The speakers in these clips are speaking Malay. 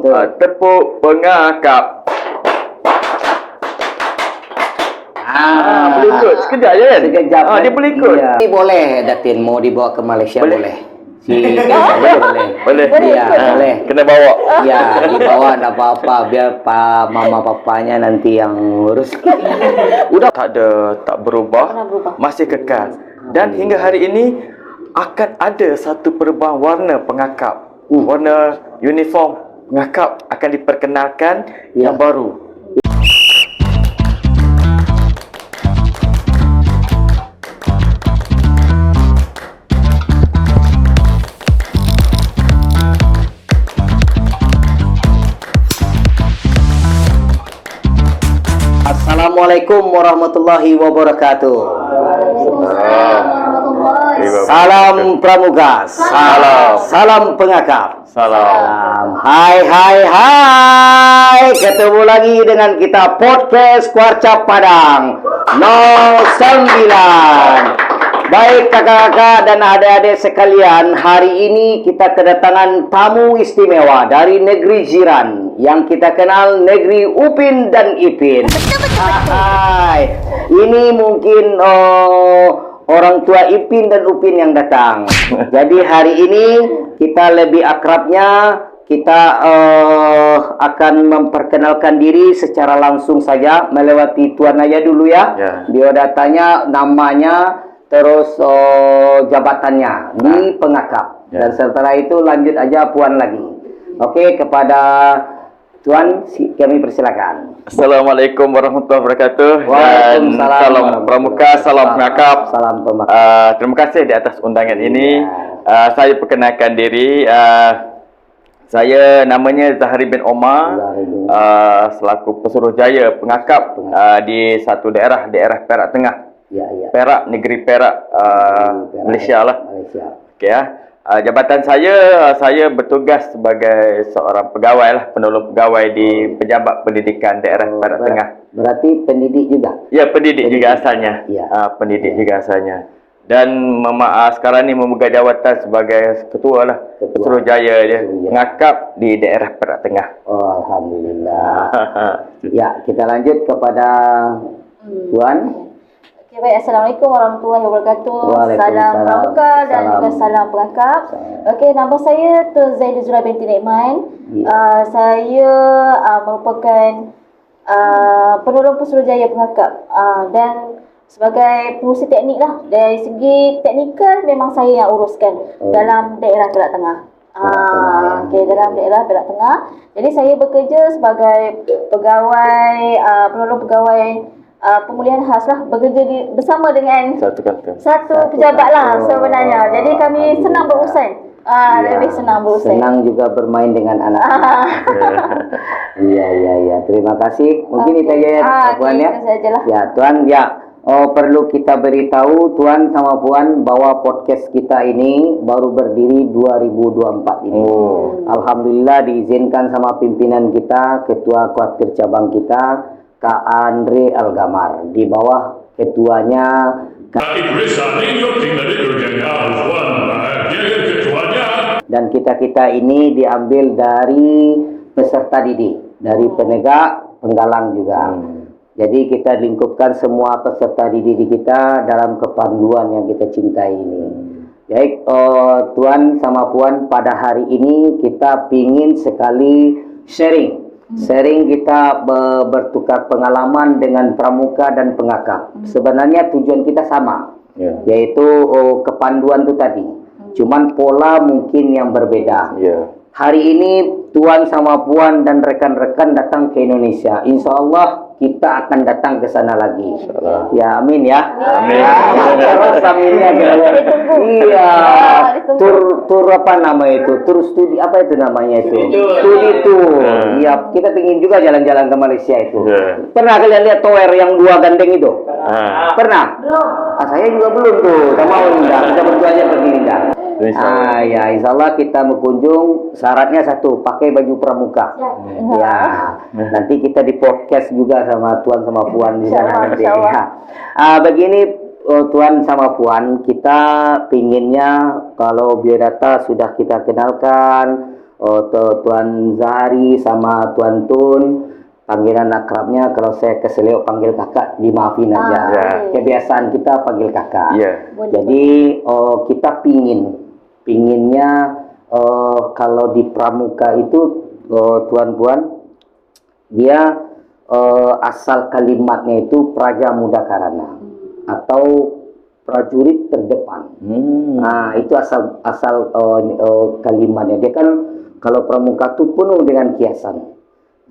betul. Tepuk pengakap. Boleh ikut sekejap je kan? Sekejap. Dia boleh ikut. Iya. Boleh, Datin. Mau dibawa ke Malaysia boleh. Boleh. Iya, boleh. Kena bawa. Ya, dibawa tak apa-apa. Biar mama papanya nanti yang ngurus. Udah tak berubah, masih kekal. Dan hingga hari ini akan ada satu perubahan warna pengakap. Warna uniform pengakap akan diperkenalkan yang baru. Assalamualaikum warahmatullahi wabarakatuh. Salam pramuka. Salam pengakap. Salam. Hai. Ketemu lagi dengan kita podcast Kuarcap Padang 09. Baik kakak-kakak dan adik-adik sekalian, hari ini kita kedatangan tamu istimewa dari negeri jiran yang kita kenal negeri Upin dan Ipin. Hai. Ini mungkin orang tua Ipin dan Upin yang datang. Jadi hari ini kita lebih akrabnya kita akan memperkenalkan diri secara langsung saja melewati Tuan aja dulu ya. Biodatanya, namanya, terus jabatannya di pengakap. Dan setelah itu lanjut aja Puan lagi. Oke, kepada Tuan kami persilakan. Assalamualaikum warahmatullahi wabarakatuh. Waalaikumsalam Dan salam pramuka, salam pengakap. Salam pengakap. Terima kasih di atas undangan ini. Saya perkenalkan diri. Saya namanya Zahri bin Omar, selaku Pesuruhjaya pengakap di satu daerah Perak Tengah. Perak, negeri Perak, Malaysia lah. Okey ya. Jabatan saya bertugas sebagai seorang pegawai lah, penolong pegawai di Pejabat Pendidikan Daerah Perak Tengah. Berarti pendidik juga? Ya, pendidik juga asalnya. Pendidik juga asalnya. Dan sekarang ni memegang jawatan sebagai ketua lah, Pesuruhjaya dia, pengakap di daerah Perak Tengah. Oh, alhamdulillah. Ya, kita lanjut kepada Tuan. Okay, baik. Assalamualaikum warahmatullahi wabarakatuh. Salam pramuka dan juga salam pengakap. Okey, nama saya Tun Zaidah Zura binti Nikman. Saya merupakan penolong Pesuruhjaya pengakap dan sebagai pengurusi teknik lah. Dari segi teknikal memang saya yang uruskan dalam daerah Perak Tengah. Dalam daerah Perak Tengah. Jadi saya bekerja sebagai pegawai, penolong pegawai pemulihan khas lah, bekerja bersama dengan satu pejabat lah sebenarnya. Jadi kami senang berurusan. Lebih senang berurusan. Senang juga bermain dengan anak. Iya. Terima kasih. Mungkin itu aja Puan ya. Ya Tuan ya. Perlu kita beritahu Tuan sama Puan bahwa podcast kita ini baru berdiri 2024 ini. Alhamdulillah diizinkan sama pimpinan kita, Ketua Kuartir Cabang kita, Kak Andre Algamar. Di bawah ketuanya dan kita ini diambil dari peserta didik, dari penegak, penggalang juga. Jadi kita lingkupkan semua peserta didik kita dalam kepanduan yang kita cintai ini. Baik, Tuan sama Puan, pada hari ini kita pingin sekali sharing kita bertukar pengalaman dengan pramuka dan pengakap. Sebenarnya tujuan kita sama, yaitu kepanduan itu tadi. Cuman pola mungkin yang berbeda. Hari ini Tuan sama Puan dan rekan-rekan datang ke Indonesia. Insya Allah kita akan datang ke sana lagi. Ya, amin ya. Amin. Terus aminnya iya. Tur apa nama itu? Tur studi apa itu namanya itu? Studi tour. Iya, kita pingin juga jalan-jalan ke Malaysia itu. Pernah kalian lihat tower yang 2 gandeng itu? Pernah? Belum. Saya juga belum tuh. Sama undang. Kita berdua aja pergi undang. Ya, insya Allah kita berkunjung. Syaratnya satu, pakai baju pramuka. Ya, nanti kita di podcast juga sama Tuan sama Puan di sana nanti. Begini Tuan sama Puan, kita pinginnya kalau biodata sudah kita kenalkan, Tuan Zahari sama Tuan Tun, panggilan akrabnya kalau saya keselio panggil kakak, dimaafin aja. Kebiasaan kita panggil kakak. Jadi kita pinginnya kalau di pramuka itu tuan-tuan, dia asal kalimatnya itu Praja Muda Karana atau prajurit terdepan. Nah, itu asal kalimatnya. Dia kan kalau pramuka itu penuh dengan kiasan.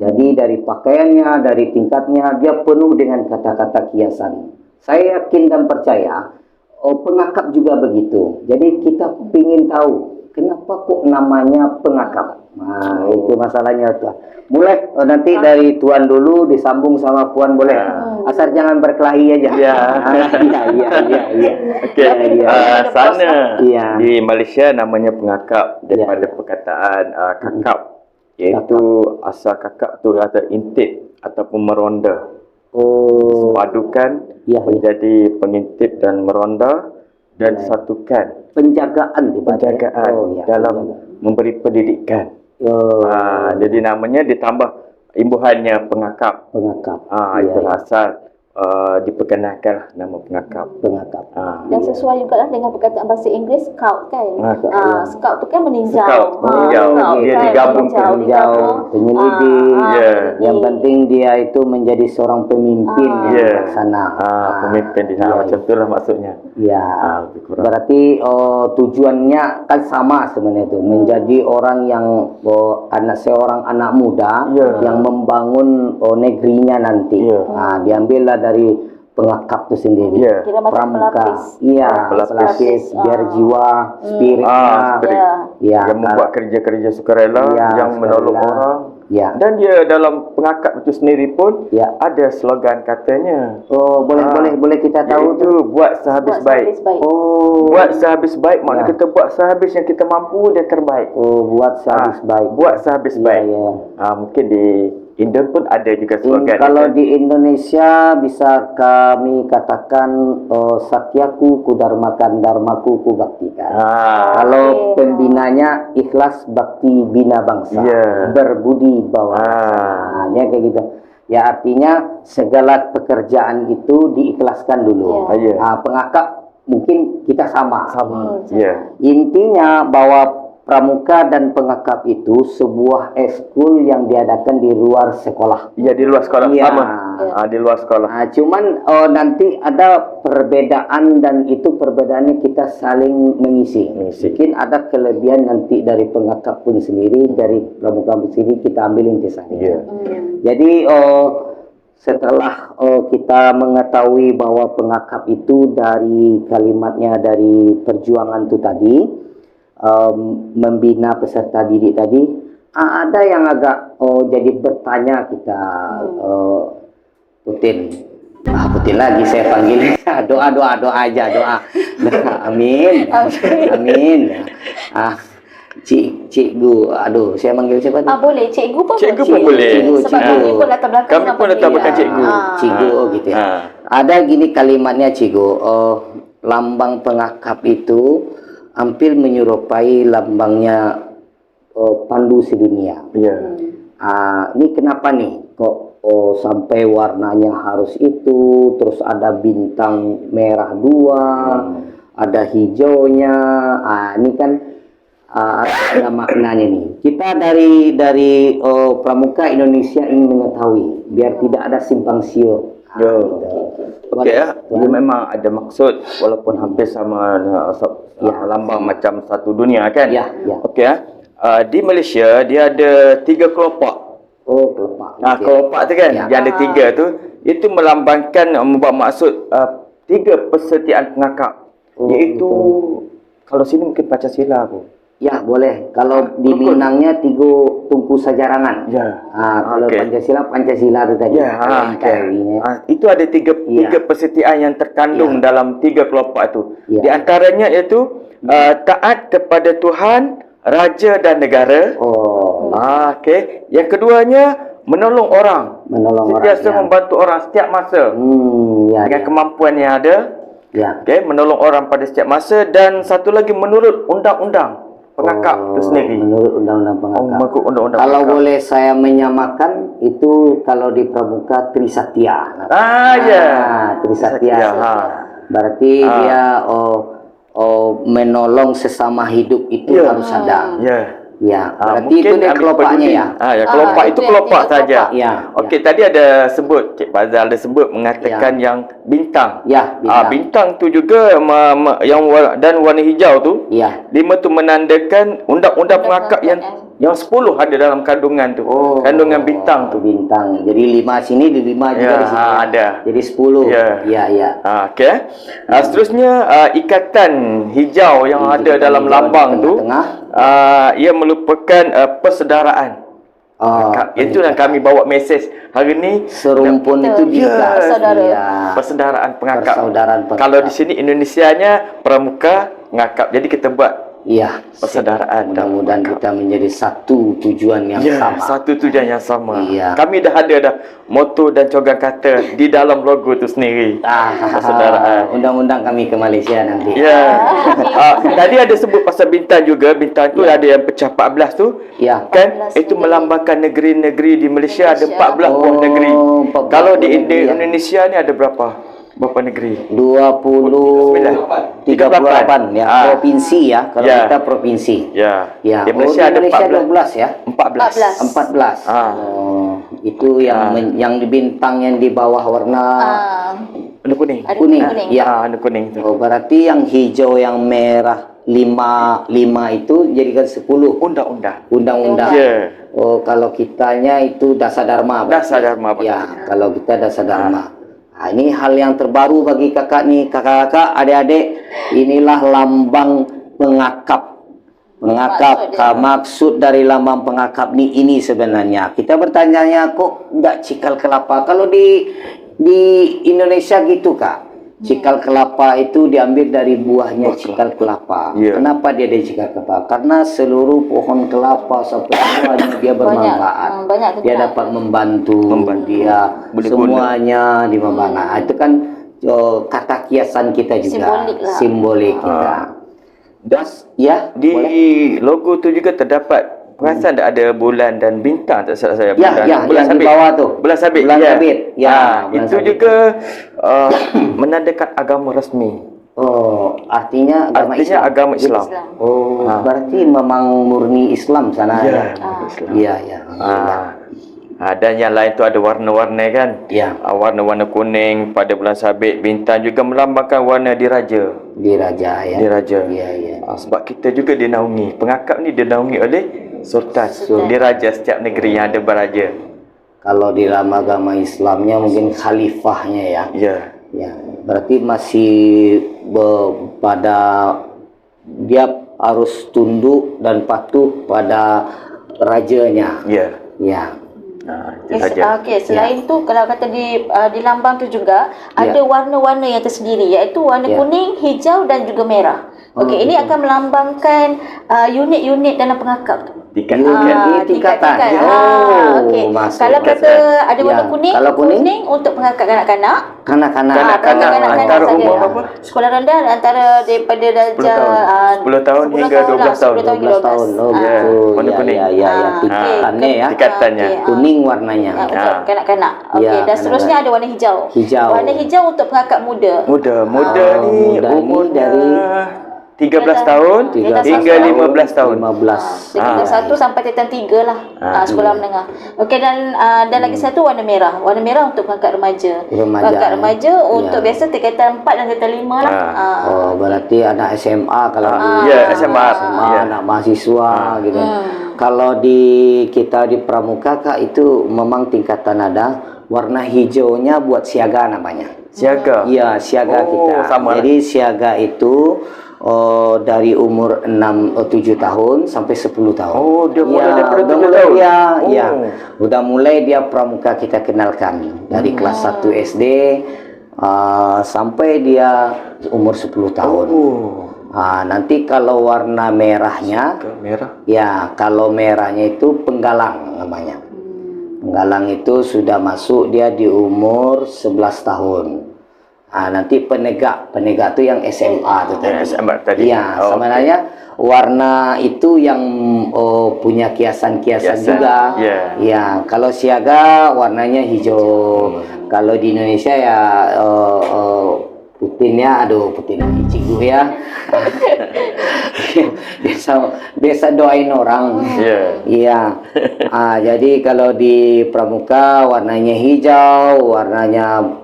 Jadi dari pakaiannya, dari tingkatnya, dia penuh dengan kata-kata kiasan. Saya yakin dan percaya pengakap juga begitu. Jadi kita ingin tahu kenapa kok namanya pengakap. Nah, itu masalahnya tuh. Mulai nanti dari Tuan dulu disambung sama Puan boleh. Asal jangan berkelahi aja. Iya. Okey. Sana di Malaysia namanya pengakap daripada perkataan kakap, iaitu asal kakap tu kata intip ataupun meronda. Padukan menjadi pengintip dan meronda dan satukan penjagaan dalam memberi pendidikan. Jadi namanya ditambah imbuhannya pengakap. Itu asal diperkenalkan nama pengakap. Dan sesuai juga lah dengan perkataan bahasa Inggeris scout kan. Scout tu kan meninjau. Dia digabung penyelidik. Yang penting dia itu menjadi seorang pemimpin yang bijaksana. Pemimpin di sana macam itulah maksudnya. Berarti tujuannya kan sama sebenarnya itu, menjadi orang yang seorang anak muda yang membangun negerinya nanti. Diambillah dari pengakap itu sendiri. Pramuka. Pelapis biar jiwa, spiritnya. Yang membuat kerja-kerja sukarela, yang menolong orang. Dan dia dalam pengakap itu sendiri pun ada slogan katanya. Boleh kita tahu tu, buat sehabis baik. Buat sehabis baik maknanya kita buat sehabis yang kita mampu dan terbaik. Buat sehabis baik. Buat sehabis baik. Mungkin di Indo pun ada juga slogan. Kalau di Indonesia bisa kami katakan satyaku kudarmakan, dharmaku kubaktikan. Kalau pembinanya ikhlas bakti bina bangsa, berbudi bawah. Kayak gitu. Ya artinya segala pekerjaan itu diikhlaskan dulu. Pengakap mungkin kita sama. Intinya bahwa pramuka dan pengakap itu sebuah ekskul yang diadakan di luar sekolah. Di luar sekolah sama. Di luar sekolah. Cuman nanti ada perbedaan dan itu perbedaannya kita saling mengisi. Mungkin ada kelebihan nanti dari pengakap pun sendiri, dari pramuka pun sendiri kita ambil intisarinya. Jadi setelah kita mengetahui bahwa pengakap itu dari kalimatnya dari perjuangan itu tadi, membina peserta didik tadi, ada yang agak jadi bertanya kita, Putin lagi saya panggil. doa aja. Amin. Cikgu, saya manggil siapa tu? Boleh, cikgu pun boleh. Sebab kami pun latar belakang. Kami pun latar belakang cikgu. Cikgu gitu ya. Ada gini kalimatnya cikgu, lambang pengakap itu hampir menyerupai lambangnya pandu sedunia. Ini kenapa nih kok sampai warnanya harus itu, terus ada bintang merah 2, ada hijaunya. Ini kan ada maknanya nih. Kita dari Pramuka Indonesia ingin mengetahui biar tidak ada simpang siur. Dia memang ada maksud walaupun hampir sama lambang macam satu dunia kan. Di Malaysia dia ada 3 kelopak. Kelopak tu kan, yang ada 3 tu, itu melambangkan membuat maksud 3 persetiaan pengakap. Iaitu kalau sini mungkin Pancasila tu. Boleh. Kalau di Minangnya 3 tungku sajarangan. Kalau Pancasila tu tadi. Itu ada 3 persetiaan yang terkandung dalam 3 kelopak itu. Di antaranya iaitu taat kepada Tuhan, raja dan negara. Yang keduanya menolong orang. Sentiasa membantu orang setiap masa. Dengan kemampuan yang ada. Menolong orang pada setiap masa, dan satu lagi menurut undang-undang pengakap itu sendiri. Menurut undang-undang pengakap. Mengikut undang-undang Kalau pengakap. boleh saya menyamakan itu kalau di pramuka Trisatya. Ya. Trisatya. Ha. Berarti dia menolong sesama hidup itu Ya. harus ada. Ya. Ya, berarti Mungkin itu dia ambil kelopaknya peduli. ya. Ya, kelopak itu itu kelopak yang saja. kelopak. Ya. Okey, tadi ada sebut Cik Fazal ada sebut mengatakan yang bintang. Ya, Bintang tu juga yang dan warna hijau tu. Ya. 5 tu menandakan undang-undang pengakap yang 10 ada dalam kandungan tu. Kandungan bintang tu. Bintang. Jadi 5 sini, di 5 juga Ya, di sini. ada. Jadi 10. Ya. Ya. Okey. Seterusnya ikatan hijau yang ada Ikatan dalam hijau lambang di tu tengah-tengah. ia merupakan persaudaraan. Itu yang kami bawa mesej hari ni. Serumpun itu Ya, bersaudara. Ya. Persaudaraan pengakap. Persaudaraan pengakap. Kalau di sini Indonesianya pramuka pengakap. Jadi kita buat Iya. persaudaraan. Mudah-mudahan kita menjadi satu tujuan yang sama. Satu tujuan yang sama. Iya. Kami dah ada moto dan cogan kata di dalam logo tu sendiri. Persaudaraan. Undang-undang kami ke Malaysia nanti. Ya. Tadi ada sebut pasal bintang juga. Bintang tu ada yang pecah 14 tu. Ya. Kan 14 itu melambangkan negeri-negeri di Malaysia ada 14 buah negeri. 14 Kalau di buah negeri, ya. Indonesia ni ada berapa? Berapa negeri? 38 ya. Provinsi ya. Kalau Ya. kita provinsi. Ya. Ya. Di Malaysia ada 14. 12 ya. 14. 14. Itu yang di bintang yang di bawah warna Warna kuning. Ada kuning. kuning. Ya. Warna kuning tu. Berarti yang hijau yang merah 5 itu jadikan 10 Undang-undang. undang-undang. Ya. Kalau kitanya itu Dasar Dharma. berarti. Dasar Dharma, betul. Ya, kalau kita Dasar Dharma. Ini hal yang terbaru bagi kakak nih, kakak-kakak, adik-adik. Inilah lambang pengakap. Maksud dari lambang pengakap ini sebenarnya. Kita bertanya kok enggak cikal kelapa? Kalau di Indonesia gitu kak. Cikal kelapa itu diambil dari buahnya cikal kelapa. Ya. Kenapa dia ada cikal kelapa? Karena seluruh pohon kelapa sampai semuanya dia bermanfaat. banyak Dia kegunaan. dapat membantu. Dia Boleh semuanya dimanfaatkan. Itu kan kata kiasan kita juga. Simbolik lah. Simbolik kita. Ya, Di boleh. logo tu juga terdapat perasan tak ada bulan dan bintang tak salah saya. Ya, Bulan yang di bawah tu. Bulan sabit. Bulan ya. sabit. Ya, bulan itu sabit. juga menandakan agama rasmi. Artinya agama Artinya Islam. agama Islam. Berarti memang murni Islam sana ya. Islam. Iya. Dan yang lain tu ada warna-warna kan. Ya. Warna-warna kuning pada bulan sabit, bintang juga melambangkan warna diraja. Diraja ya. Diraja. Iya. Sebab kita juga dinaungi. Pengakap ni dinaungi oleh Sultan. Diraja setiap negeri yang ada beraja. Kalau di dalam agama Islamnya mungkin khalifahnya ya. Ya. Ya, berarti masih pada dia harus tunduk dan patuh pada rajanya. Ya. Ya. Itu saja. Okey, selain tu kalau kata di lambang tu juga Ya. ada warna-warna yang tersendiri iaitu warna Ya. kuning, hijau dan juga merah. Okey, ini akan melambangkan unit-unit dalam pengakap tu. Tingkat-tingkat. tingkatan. Okey. Masuk. Kalau kata ada warna Ya. kuning, Kalau kuning? untuk pengakap kanak-kanak. Kanak-kanak. Kanak-kanak antara saja. umur berapa? Sekolah rendah antara daripada darjah 10 tahun hingga 12 tahun. 10 tahun hingga 12 tahun. 12. Gitu. warna kuning. Ya. Tingkatannya ya. Tingkatannya. Kuning warnanya. Untuk kanak-kanak. Okey, Ya, dan seterusnya ada warna hijau. Hijau. Warna hijau untuk pengakap muda. Muda ni muda ni umurnya dari 13 tahun 13 hingga 15 tahun. 15. Tingkatan 1 sampai tingkatan 3 lah. Sekolah menengah. Okey, dan lagi satu warna merah. Warna merah untuk pengangkat remaja. Pengangkat remaja untuk biasa tingkatan 4 dan tingkatan 5 lah. Berarti anak SMA kalau Ya, SMA. Ya. anak mahasiswa gitu. Kalau kita di Pramuka Kak, itu memang tingkatan ada warna hijaunya buat siaga namanya. Siaga. Iya, siaga kita. sama lah. Jadi siaga itu dari umur 7 tahun sampai 10 tahun. Dia mulai daripada udah 7 mulai tahun. dia, udah mulai dia pramuka kita kenalkan dari kelas 1 SD sampai dia umur 10 tahun. Nanti kalau warna merahnya, Merah. ya kalau merahnya itu penggalang namanya. Penggalang itu sudah masuk dia di umur 11 tahun. Nanti penegak tu yang SMA tu tadi. SMA tadi. Iya, Oh, sebenarnya warna itu yang punya kiasan-kiasan juga. Ya, kalau siaga warnanya hijau. Kalau di Indonesia ya putinnya, putin cikgu ya. biasa doain orang. Iya. Jadi kalau di pramuka warnanya hijau, warnanya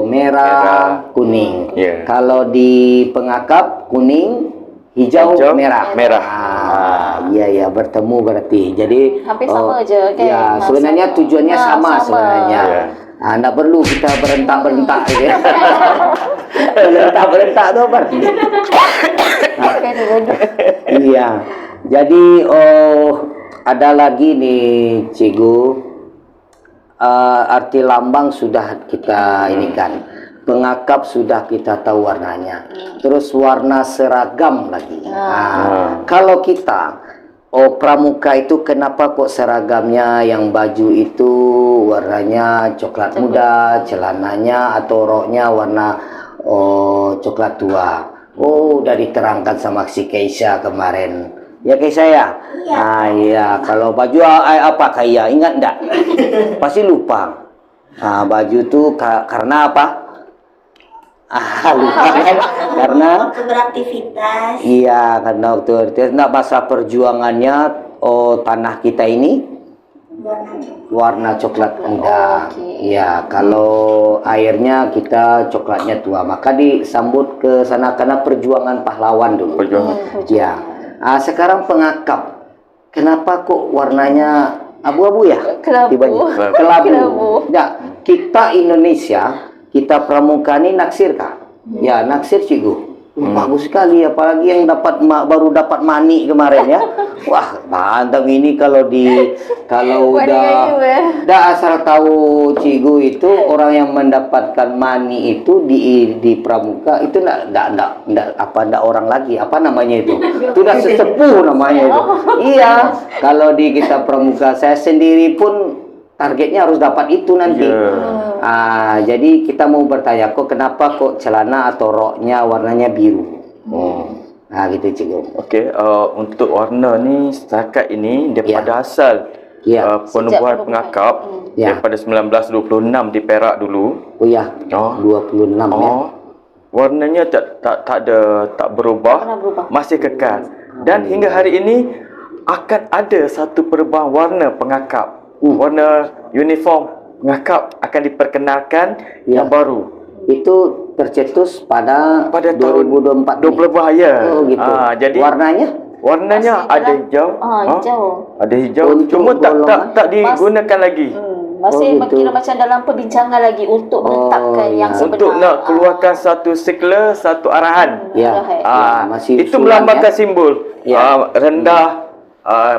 merah, kuning. Kalau di pengakap kuning, hijau, merah. Iya, bertemu berarti. Jadi hampir sama aja kan. Ya, sebenarnya tujuannya sama sebenarnya. Nggak perlu kita berentak-berentak gitu ya. Berentak-berentak tuh berarti. Iya. Jadi ada lagi nih Cikgu, arti lambang sudah kita ini kan. Pengakap sudah kita tahu warnanya. Terus warna seragam lagi. Kalau kita pramuka itu kenapa kok seragamnya yang baju itu warnanya coklat muda, celananya atau roknya warna coklat tua. Udah diterangkan sama si Keisha kemarin. Ya Keisha ya? Iya. Kalau baju apa Kaya? Ingat enggak? Pasti lupa. Baju tuh karena apa? Lupa kan? Karena waktu beraktivitas. Iya, karena waktu beraktivitas. Nah, masa perjuangannya tanah kita ini warna coklat muda. Iya, kalau airnya kita coklatnya tua. Maka disambut ke sana karena perjuangan pahlawan dulu. Iya. Sekarang pengakap. Kenapa kok warnanya abu-abu ya? Kelabu. Ya, kita Indonesia, kita pramuka ini naksir kah? Ya, naksir Cikgu. Bagus sekali, apalagi yang baru dapat mani kemarin ya. Wah, mantap ini kalau udah asal tahu Cikgu itu orang yang mendapatkan mani itu di pramuka itu enggak orang lagi, apa namanya itu? Itu udah sesepuh namanya itu. Iya, kalau di kita pramuka saya sendiri pun targetnya harus dapat itu nanti. Jadi kita mau bertanya kenapa kok celana atau roknya warnanya biru? Gitu Cikgu. Okey, untuk warna ni setakat ini daripada asal penubuhan pengakap daripada 1926 di Perak dulu. 26 ya. Warnanya tak berubah, masih kekal. Dan hingga hari ini akan ada satu perubahan warna pengakap. Warna uniform pengakap akan diperkenalkan yang baru. Itu tercetus pada 2024 ya. Gitu. Jadi warnanya ada hijau. Ada hijau. Cuma tak digunakan lagi. Masih kira macam dalam perbincangan lagi untuk menetapkan yang sebenar. Untuk nak keluarkan satu sikla, satu arahan. Masih itu melambangkan simbol rendah,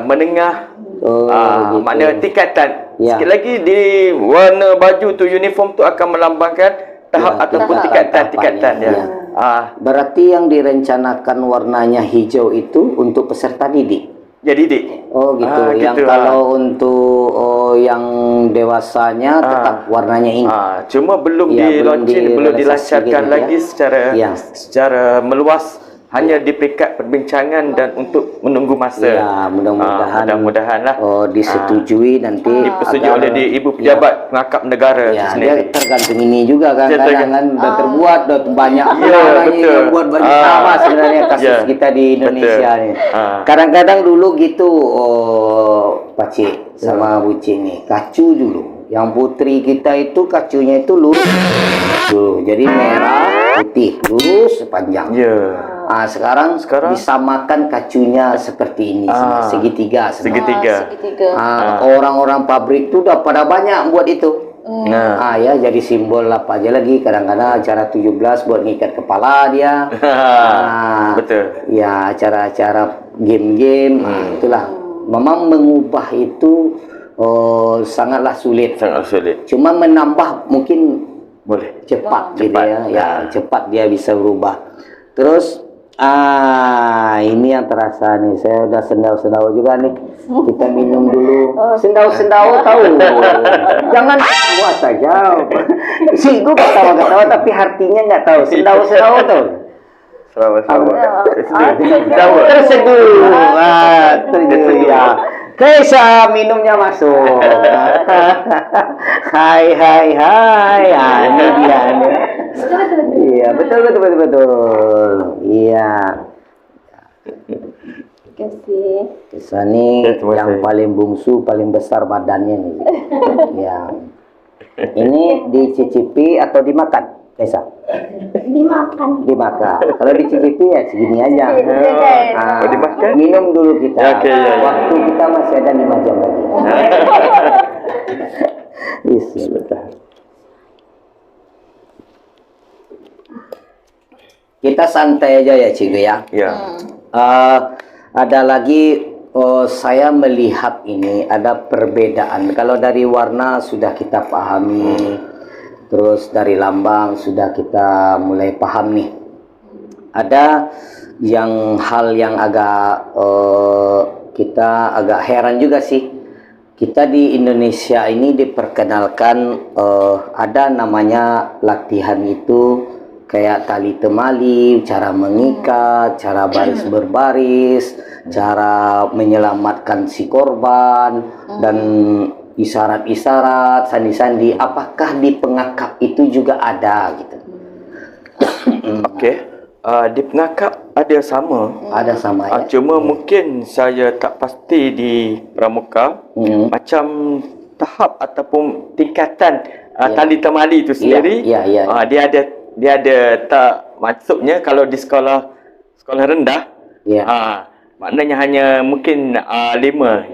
menengah, gitu. makna tingkatan. Sikit lagi di warna baju tu, uniform tu akan melambangkan tahap ataupun tingkatan ya. Berarti yang direncanakan warnanya hijau itu untuk peserta didik. Ya, didik. Gitu. Yang kalau untuk yang dewasanya tetap warnanya ini. Cuma belum belum dilancarkan lagi secara meluas. Hanya di peringkat perbincangan dan untuk menunggu masa. Ya, mudah-mudahan lah. Disetujui nanti. Dipersetujui oleh Ibu Pejabat Pengakap Negara Dia sendiri. tergantung ini juga kan. Kadang-kadang udah terbuat, udah banyak yang buat baju sama sebenarnya kasus kita di Indonesia nih. Kadang-kadang dulu gitu, Pak Cik sama Bu Cik nih, kacu dulu. Yang putri kita itu kacunya itu lurus. Jadi merah, putih, lurus, panjang. Sekarang disamakan kacunya seperti ini, segitiga. Orang-orang pabrik itu udah pada banyak buat itu. Jadi simbol apa aja lagi. Kadang-kadang acara 17 buat ngikat kepala dia. Betul. Ya, acara-acara game-game. Itulah. Memang mengubah itu sangatlah sulit. Cuma menambah mungkin boleh cepat gitu ya. Cepat dia bisa berubah. Terus Ini yang terasa nih. Saya udah sendau-sendau juga nih. Kita minum dulu. Sendau-sendau tahu. Jangan ketawa saja. Si gue ketawa-ketawa tapi hatinya nggak tahu. Sendau-sendau tahu. Terseduh. Terseduh ya. Kesa minumnya masuk. Hai. Ini dia. Iya, betul. Iya. Terima kasih. Kesa nih Terima yang kasih. paling bungsu, paling besar badannya nih. Ya. Ini dicicipi atau dimakan, Kesa? Dimakan. Dimakan. Kalau dicicipi ya segini aja. Kalau dimakan? Minum dulu kita. Ya, oke, ya. Waktu kita masih ada 5 jam lagi. Bismillah. Kita santai aja ya, Cigo ya. Ya. Ada lagi saya melihat ini ada perbedaan. Kalau dari warna sudah kita pahami, terus dari lambang sudah kita mulai paham nih. Ada hal yang agak kita agak heran juga sih. Kita di Indonesia ini diperkenalkan ada namanya latihan itu kayak tali temali, cara mengikat, cara baris berbaris, cara menyelamatkan si korban, dan isyarat-isyarat, sandi-sandi. Apakah di pengakap itu juga ada gitu? Okey. Di pengakap ada sama. Ada sama ya? Cuma mungkin saya tak pasti di pramuka. Macam tahap ataupun tingkatan tali temali itu sendiri. Ya. Dia ada tak maksudnya kalau di sekolah rendah. Ya. Maknanya hanya mungkin 5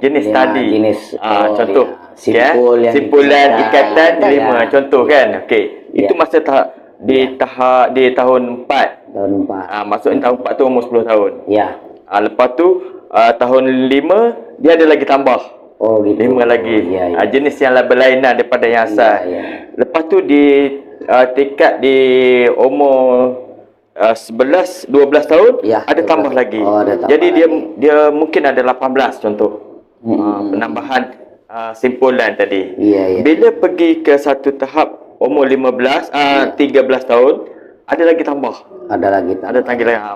jenis Ya, tali. jenis, Contoh. ya. Simpul yang Simpulan ikatan ya. 5 contoh kan. Okey. Itu masa tahap di tahun 4. Tahun 4. Maksudnya tahun 4 tu umur 10 tahun. Ya. Lepas tu tahun 5 dia ada lagi tambah. Oh gitu. 5 lagi. Ya. Jenis yang berlainan daripada yang asal. Ya. Lepas tu di tingkat di umur 11 12 tahun Ya, ada 12. tambah lagi. Ada tambah Jadi lagi. dia mungkin ada 18 contoh. Penambahan simpulan tadi. Iya. Bila pergi ke satu tahap umur 13 13 tahun ada lagi tambah. Ada lagi. Ada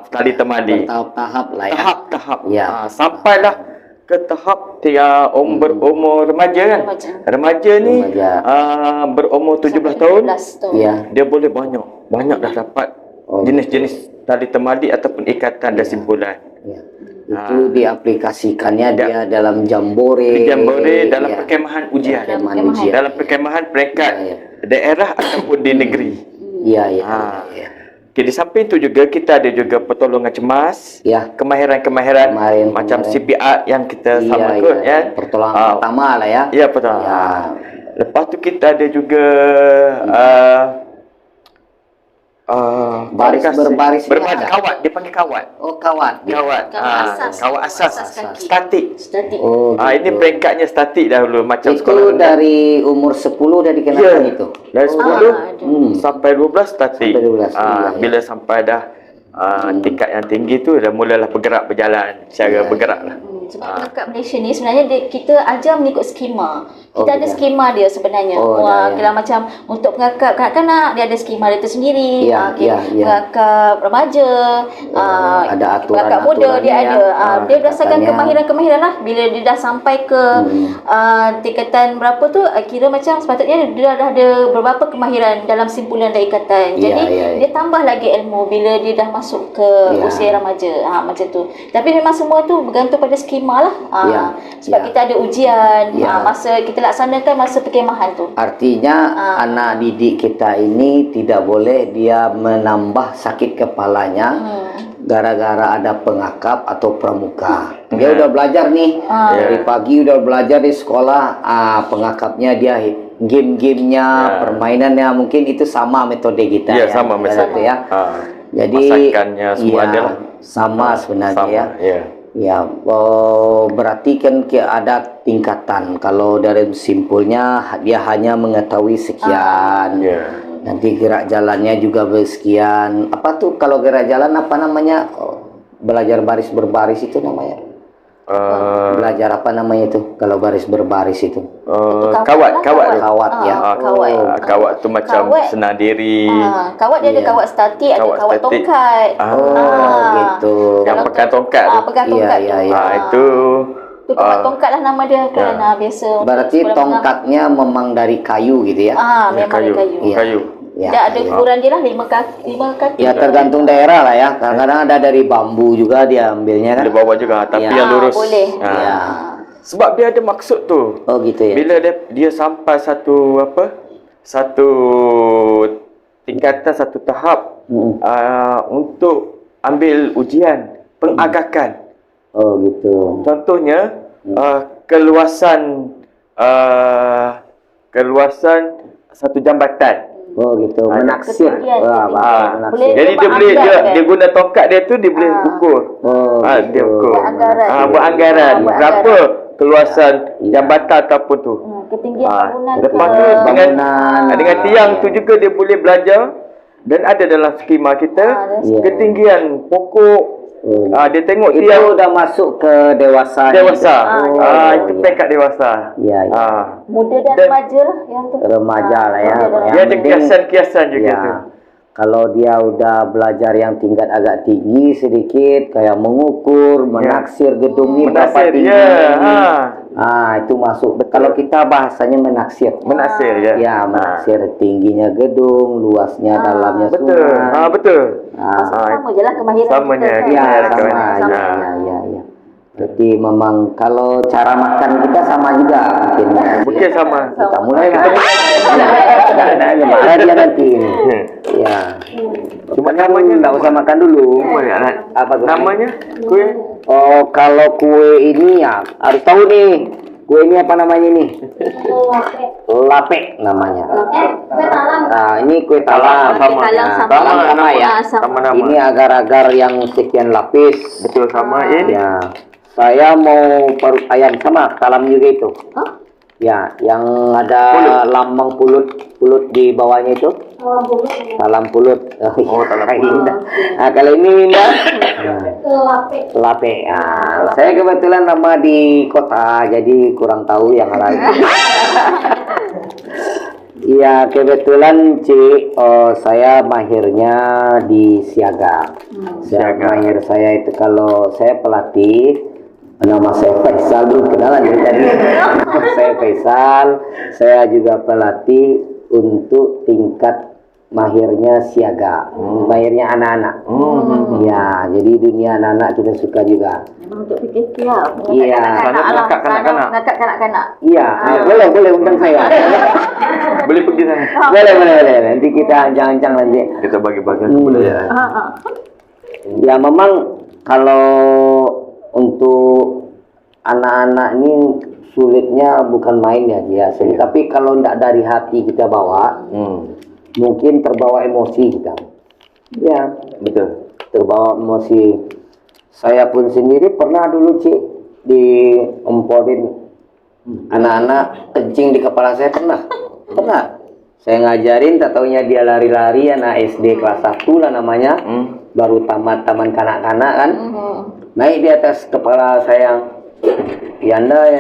tali temali. Bertahap-tahap lah ya. Tahap-tahap. Ya. Sampailah ke tahap berumur remaja kan. Remaja ni Remaja. berumur 17 tahun. 17 tahun. Iya. Dia boleh banyak dah dapat jenis-jenis tali temali ataupun ikatan dan simpulan. Ya. Itu diaplikasikannya dia dalam jambore. Di jambore dalam ya. perkemahan ujian. Perkemahan ujian. Dalam perkemahan peringkat Ya. daerah ataupun di negeri. Iya. Okay, di samping itu juga kita ada juga pertolongan cemas. Ya. Kemahiran-kemahiran macam CPR yang kita sama kot ya. Pertolongan pertama lah ya. Ya, betul. Ya. Lepas tu kita ada juga Baris berbaris ini ada? kawat, dia panggil kawat. Oh, kawat. Kawat asas. kaki. Statik. Statik. Oh, Ini peringkatnya statik dahulu macam itu sekolah rendah. dari umur 10 udah dikenakan itu. Dari 10 sampai 12 statik. Sampai 12, iya. Bila sampai dah tingkat yang tinggi tu dah mulalah bergerak secara bergerak lah. Sebab pengakap Malaysia ni sebenarnya kita ajar mengikut skema. Kita ada skema dia sebenarnya. Kalau macam untuk pengakap kanak-kanak dia ada skema dia tersendiri. Pengakap remaja, ada pengakap muda dia ada. Dia berdasarkan kemahiran-kemahiran lah. Bila dia dah sampai ke tingkatan berapa tu, kira macam sepatutnya dia dah ada beberapa kemahiran dalam simpulan dan ikatan. Jadi dia tambah lagi ilmu bila dia dah masuk ke usia remaja. Macam tu. Tapi memang semua tu bergantung pada skema lah. Sebab kita ada ujian masa kita laksanakan masa perkemahan tu. Artinya anak didik kita ini tidak boleh dia menambah sakit kepalanya gara-gara ada pengakap atau pramuka. Dia udah belajar nih dari pagi udah belajar di sekolah, pengakapnya dia game-gamenya, permainannya mungkin itu sama metode kita ya. Sama metode ya. Jadi masakannya semua ada lah. Sama sebenarnya ya. Ya, berarti kan ada tingkatan. Kalau dari simpulnya dia hanya mengetahui sekian. Nanti gerak jalannya juga bersekian. Apa tuh kalau gerak jalan apa namanya? Oh, belajar baris berbaris itu namanya. Belajar apa namanya itu? Kalau baris berbaris itu. Kawat Ya. Kawat tu macam Kawat. senang diri. Kawat dia ada Iya. kawat statik, ada Kawat kawat statik. tongkat. Gitu. Yang pegang tongkat tu. Pegang tongkat Iya, tu. iya. Itu Tu kawat tongkat lah nama dia kan. Biasa untuk Berarti sekolah tongkatnya memang dari kayu gitu ya? menengah. Memang dari kayu. Iya. Kayu. Ya, Dia ada kayu. ukuran dia lah 5 kaki. Ya tergantung daerah lah ya. Kadang-kadang ada dari bambu juga dia ambilnya kan. Dia bawa juga, tapi Ya. yang lurus. Boleh. Ya. Sebab dia ada maksud tu. Oh gitu ya. Bila dia sampai satu tingkatan, satu tahap untuk ambil ujian pengagakan. Oh gitu. Contohnya keluasan satu jambatan. Oh gitu. Menaksir. Ketinggian, Wah, ketinggian. menaksir. Boleh. Jadi dia boleh dia guna tongkat dia tu dia boleh ukur. Oh Dia gitu. ukur. Buat anggaran. Buat anggaran. Buat Berapa keluasan jambatan ataupun tu. Ketinggian bangunan Lepas tu ke. dengan tiang tu juga dia boleh belajar dan ada dalam skema kita Ya. ketinggian pokok. Dia tengok Itu tiang udah masuk ke dewasa. dewasa. iya. Itu pekat dewasa. Ya, ya. Muda dan Dan- remaja lah yang tu. Remaja lah ya. Muda dan Yang Dia ada penting- kiasan-kiasan juga ya. tu. Kalau dia udah belajar yang tingkat agak tinggi sedikit, kayak mengukur, menaksir gedung ini berapa Menaksir tinggi. ya. Itu masuk. Kalau kita bahasanya menaksir. Menaksir ya. Ya, menaksir tingginya gedung, luasnya, dalamnya Betul. sungai. Betul. Sama je lah kemahiran Samanya, kita kan. Ya, Kemahiran sama. kawan. Ya. Berarti memang kalau cara makan kita sama juga mungkin. Mungkin sama. Kita mulai lah. Marah dia nanti. Ya. Cuma namanya nggak usah makan dulu. Apa tuh? Namanya kue Oh, kalau kue ini ya harus tahu nih. Kue ini apa namanya nih? Lape namanya. Ini kue talam. Sama. Talam sama. Sama ya. Sama nama. Ini agar-agar yang sekian lapis. Betul sama ini. Ya. Saya mau perut ayam sama talam juga itu. Ya, yang ada lambang pulut di bawahnya itu. Talam pulut. talam pulut. Nah, kalau ini Indah. Lape. Saya kebetulan nama di kota, jadi kurang tahu yang lain. Iya, kebetulan Ci, saya mahirnya di siaga. Mahir saya itu kalau saya pelatih. Nama saya Faisal, belum kenalan ya tadi. Saya Faisal, saya juga pelatih untuk tingkat mahirnya siaga, mahirnya anak-anak. Ya, jadi dunia anak-anak kita suka juga. Memang untuk PKK lah. Iya. Mengangkat kanak-kanak. Mengangkat kanak-kanak. Iya, boleh undang saya. Boleh pergi sana. boleh. Nanti kita ancang-ancang nanti. Kita bagi-bagi kebudayaan. Ya, memang kalau untuk anak-anak ini sulitnya bukan main ya, sulit. Tapi kalau tidak dari hati kita bawa, mungkin terbawa emosi kita. Ya, Betul. terbawa emosi. Saya pun sendiri pernah dulu diemporin anak-anak kencing di kepala saya pernah. Saya ngajarin, tak taunya dia lari-lari, anak SD kelas 1 lah namanya, baru tamat taman kanak-kanak kan. Naik di atas kepala saya, Yanda,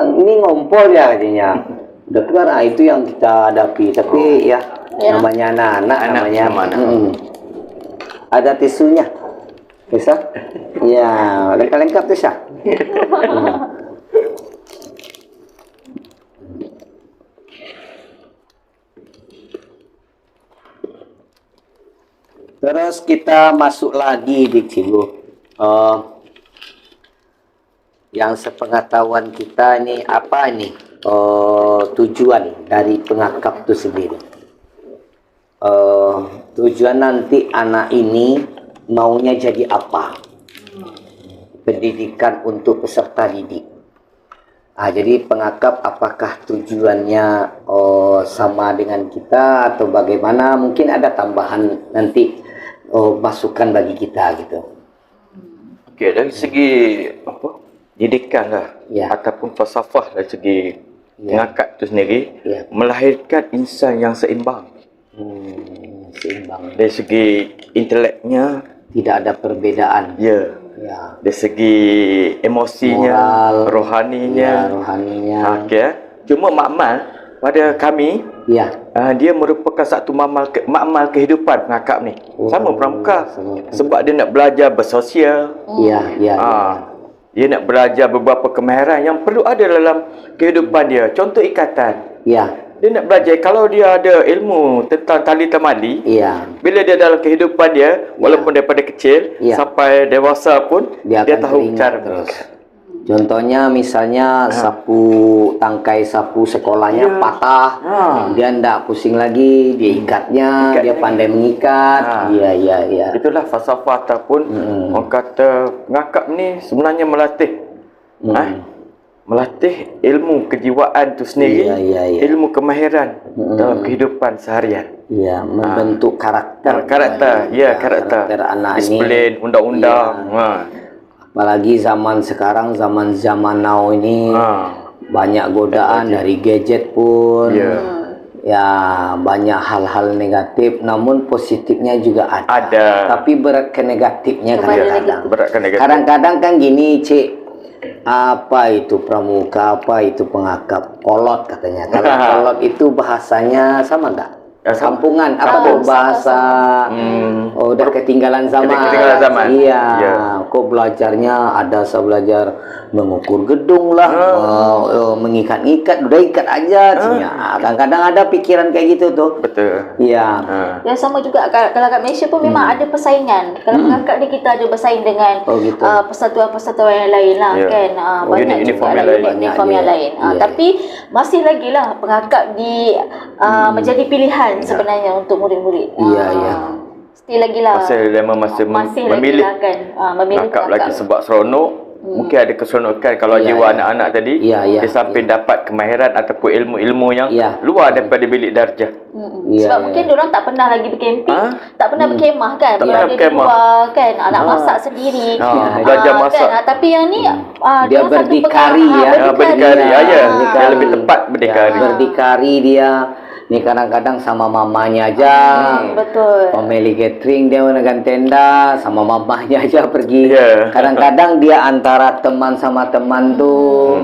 ini ngompol ya katanya. Udah keluar, itu yang kita hadapi. Tapi ya, namanya anak-anak, namanya. Ada tisunya, bisa? Ya, lengkap-lengkap bisa. Terus kita masuk lagi di Cibu. Yang sepengetahuan kita ini apa nih tujuan dari pengakap itu sendiri? Tujuan nanti anak ini maunya jadi apa? Pendidikan untuk peserta didik. Jadi pengakap apakah tujuannya sama dengan kita atau bagaimana? Mungkin ada tambahan nanti masukan bagi kita gitu. Okey, dari segi didikan lah, ataupun falsafah dari segi pengakap itu sendiri, melahirkan insan yang seimbang. Seimbang. Dari segi inteleknya Tidak ada perbedaan. ya. Ya. Dari segi emosinya, Moral, rohaninya. Ya, rohaninya. Okey. Cuma makmal pada kami Ya. dia merupakan satu makmal kehidupan pengakap ni. Sama pramuka. Sebab dia nak belajar bersosial. Ya, ya. Dia nak belajar beberapa kemahiran yang perlu ada dalam kehidupan dia. Contoh ikatan. Ya. Dia nak belajar, kalau dia ada ilmu tentang tali temali, Ya. bila dia dalam kehidupan dia, walaupun daripada kecil Ya. sampai dewasa pun, dia Dia akan tahu teringat cara terus. mengikat. Contohnya misalnya tangkai sapu sekolahnya patah, dia ndak pusing lagi, dia ikatnya, dia pandai mengikat. Iya, iya, iya. Itulah falsafah ataupun orang kata pengakap ni sebenarnya melatih melatih ilmu kejiwaan tu sendiri, Iya. ilmu kemahiran dalam kehidupan seharian. Iya, membentuk karakter. Karakter Karakter anak ini. disiplin, undang-undang. Apalagi zaman sekarang, zaman now ini banyak godaan dari gadget pun. Ya, banyak hal-hal negatif, namun positifnya juga ada. Tapi berat ke negatifnya kadang-kadang. Berat ke negatif. Kadang-kadang kan gini, Cik. Apa itu pramuka, apa itu pengakap? Kolot katanya. Kalau kolot itu bahasanya sama enggak? Kampungan, apa tuh bahasa? Oh, udah ketinggalan zaman. Ketinggalan zaman. Iya. Kok belajarnya ada saya belajar mengukur gedung lah, mengikat-ikat, udah ikat aja. Kadang-kadang ada pikiran kayak gitu tuh. Betul. Iya. Ya sama juga kalau kat Malaysia pun memang ada persaingan. Kalau pengakap ni kita ada bersaing dengan persatuan-persatuan yang lain lah kan. Banyak uniform juga yang lain. uniform yang lain. Tapi masih lagi lah pengakap menjadi pilihan sebenarnya untuk murid-murid. Iya. Still lagi lah. Masih memilih lah kan. Memilih pengakap lagi sebab seronok. Mungkin ada keseronokan kalau jiwa anak-anak tadi di samping dapat kemahiran ataupun ilmu-ilmu yang luar daripada bilik darjah. Sebab mungkin diorang tak pernah lagi berkemping, tak pernah berkemah kan. Tak Dia pernah ada di berkemah. luar kan, anak masak sendiri. Belajar masak. Kan? Tapi yang ni Dia berdikari ya. Berdikari. Yang lebih tepat berdikari. Berdikari dia. Ni kadang-kadang sama mamanya aja. Betul. Pemilik catering dia menekan tenda, sama mamanya aja pergi. Kadang-kadang dia antara teman sama teman tuh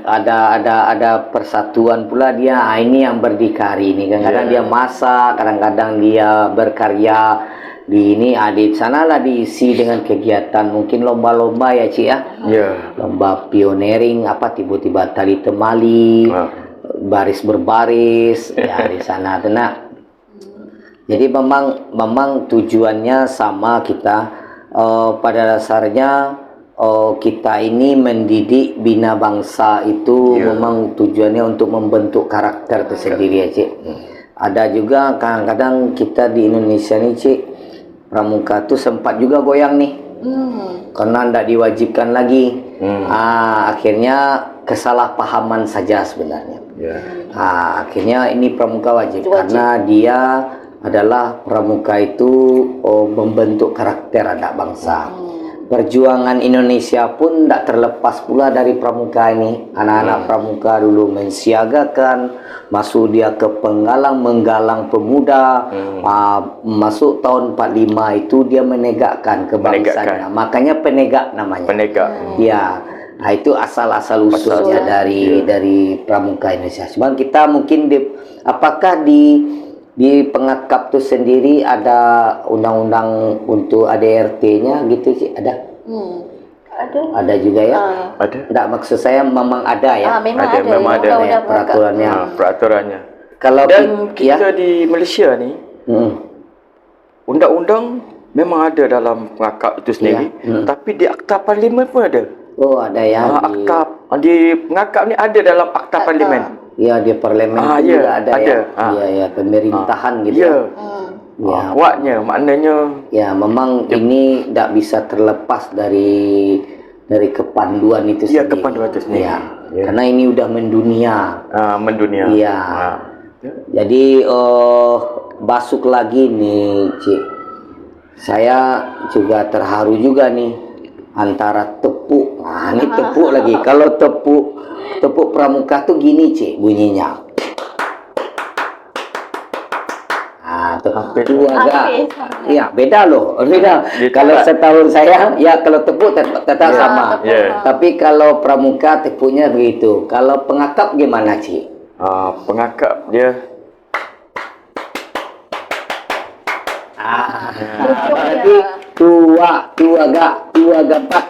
ada persatuan pula dia. Ini yang berdikari nih. Kadang-kadang dia masak, kadang-kadang dia berkarya di sanalah diisi dengan kegiatan mungkin lomba-lomba ya Cik ya. Lomba pioneering tiba-tiba tali temali. Baris berbaris ya di sana tenak. Jadi memang tujuannya sama kita. Pada dasarnya kita ini mendidik bina bangsa itu memang tujuannya untuk membentuk karakter tersendiri ya Cik. Ada juga kadang-kadang kita di Indonesia nih Cik, pramuka tuh sempat juga goyang nih. Karena tidak diwajibkan lagi. Akhirnya kesalahpahaman saja sebenarnya. Akhirnya ini pramuka wajib karena dia adalah pramuka itu membentuk karakter anak bangsa. Perjuangan Indonesia pun tidak terlepas pula dari pramuka ini. Anak-anak pramuka dulu mensiagakan, masuk dia ke penggalang, menggalang pemuda. Masuk tahun 45 itu dia menegakkan kebangsanya. Makanya penegak namanya. Penegak. Ya. Nah, itu asal-asal usulnya dari pramuka Indonesia. Cuma kita mungkin apakah di pengakap itu sendiri ada undang-undang untuk ADRT-nya gitu sih? Ada? Ada juga ya? Ada. Tidak, maksud saya memang ada ya? Memang ada. Undang-undang Peraturannya. Peraturannya. Kalau Dan kita di Malaysia ni, undang-undang memang ada dalam pengakap itu sendiri. Tapi di Akta Parlimen pun ada. Oh, ada ya. Di pengakap ni ada dalam Akta Parlimen. Ya, di parlimen juga ada ya. Iya, pemerintahan gitu. Ya. Kuatnya, maknanya. Ya, memang ini tidak bisa terlepas dari kepanduan itu sendiri. Kepanduan itu sendiri. Karena ini udah mendunia. Mendunia. Iya. Jadi basuk lagi nih, Cik. Saya juga terharu juga nih antara tepuk. Ini tepuk lagi. Kalau tepuk pramuka tuh gini Cik bunyinya. Tuaga. Habis. Ya, beda loh. Beda. Dia Kalau cepat. setahun saya, ya kalau tepuk tetap sama. Ya. Tapi kalau pramuka tepuknya begitu. Kalau pengakap gimana, Cik? Pengakap dia. Berarti tuaga pak.